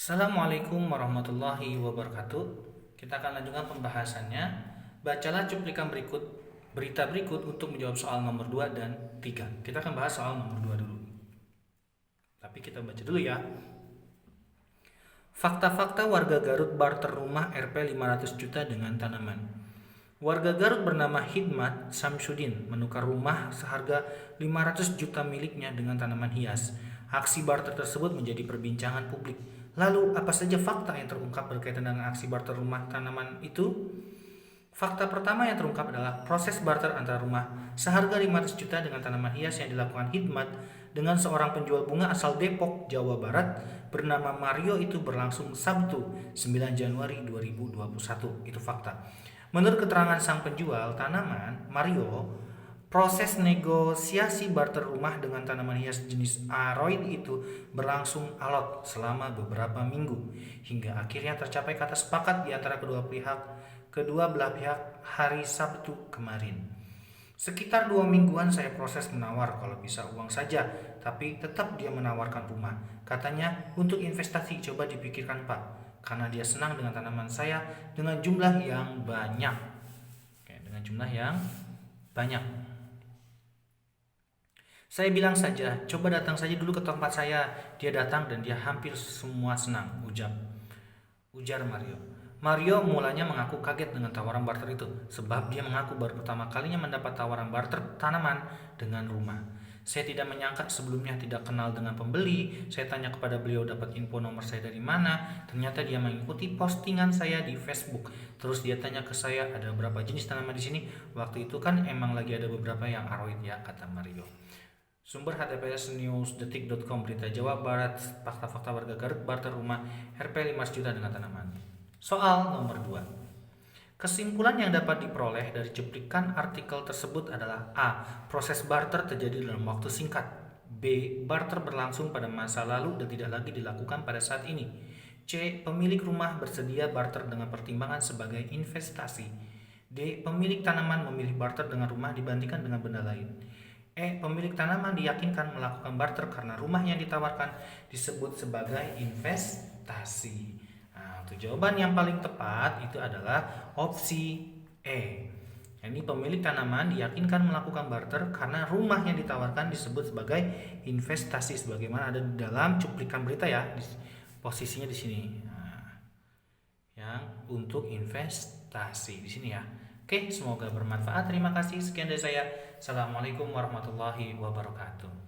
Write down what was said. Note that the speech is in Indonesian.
Assalamualaikum warahmatullahi wabarakatuh. Kita akan lanjutkan pembahasannya. Bacalah cuplikan berita berikut untuk menjawab soal nomor 2 dan 3. Kita akan bahas soal nomor 2 dulu. Tapi kita baca dulu ya. Fakta-fakta warga Garut barter rumah Rp 500 juta dengan tanaman. Warga Garut bernama Hidmat Samsudin menukar rumah seharga 500 juta miliknya dengan tanaman hias. Aksi barter tersebut menjadi perbincangan publik. Lalu, apa saja fakta yang terungkap berkaitan dengan aksi barter rumah tanaman itu? Fakta pertama yang terungkap adalah proses barter antara rumah seharga 500 juta dengan tanaman hias yang dilakukan Hidmat dengan seorang penjual bunga asal Depok, Jawa Barat bernama Mario itu berlangsung Sabtu 9 Januari 2021. Itu fakta. Menurut keterangan sang penjual tanaman, Mario, proses negosiasi barter rumah dengan tanaman hias jenis aroid itu berlangsung alot selama beberapa minggu hingga akhirnya tercapai kata sepakat di antara kedua belah pihak hari Sabtu kemarin. Sekitar 2 mingguan saya proses menawar kalau bisa uang saja, tapi tetap dia menawarkan rumah. Katanya untuk investasi, coba dipikirkan Pak, karena dia senang dengan tanaman saya dengan jumlah yang banyak. Saya bilang saja, coba datang saja dulu ke tempat saya. Dia datang dan dia hampir semua senang, ujar Mario. Mario mulanya mengaku kaget dengan tawaran barter itu, sebab dia mengaku baru pertama kalinya mendapat tawaran barter tanaman dengan rumah. Saya tidak menyangka sebelumnya, tidak kenal dengan pembeli. Saya tanya kepada beliau dapat info nomor saya dari mana. Ternyata dia mengikuti postingan saya di Facebook. Terus dia tanya ke saya ada berapa jenis tanaman di sini. Waktu itu kan emang lagi ada beberapa yang aroid ya, kata Mario. Sumber https://newsdetik.com Berita Jawa Barat. Fakta-fakta warga Garut barter rumah Rp 500 juta dengan tanaman. Soal nomor 2. Kesimpulan yang dapat diperoleh dari cuplikan artikel tersebut adalah A. Proses barter terjadi dalam waktu singkat. B. Barter berlangsung pada masa lalu dan tidak lagi dilakukan pada saat ini. C. Pemilik rumah bersedia barter dengan pertimbangan sebagai investasi. D. Pemilik tanaman memilih barter dengan rumah dibandingkan dengan benda lain. E. Pemilik tanaman diyakinkan melakukan barter karena rumah yang ditawarkan disebut sebagai investasi. Jawaban yang paling tepat itu adalah opsi E. Ini pemilik tanaman diyakinkan melakukan barter karena rumah yang ditawarkan disebut sebagai investasi, sebagaimana ada di dalam cuplikan berita ya. Posisinya di sini. Yang untuk investasi di sini ya. Oke, semoga bermanfaat. Terima kasih. Sekian dari saya. Assalamualaikum warahmatullahi wabarakatuh.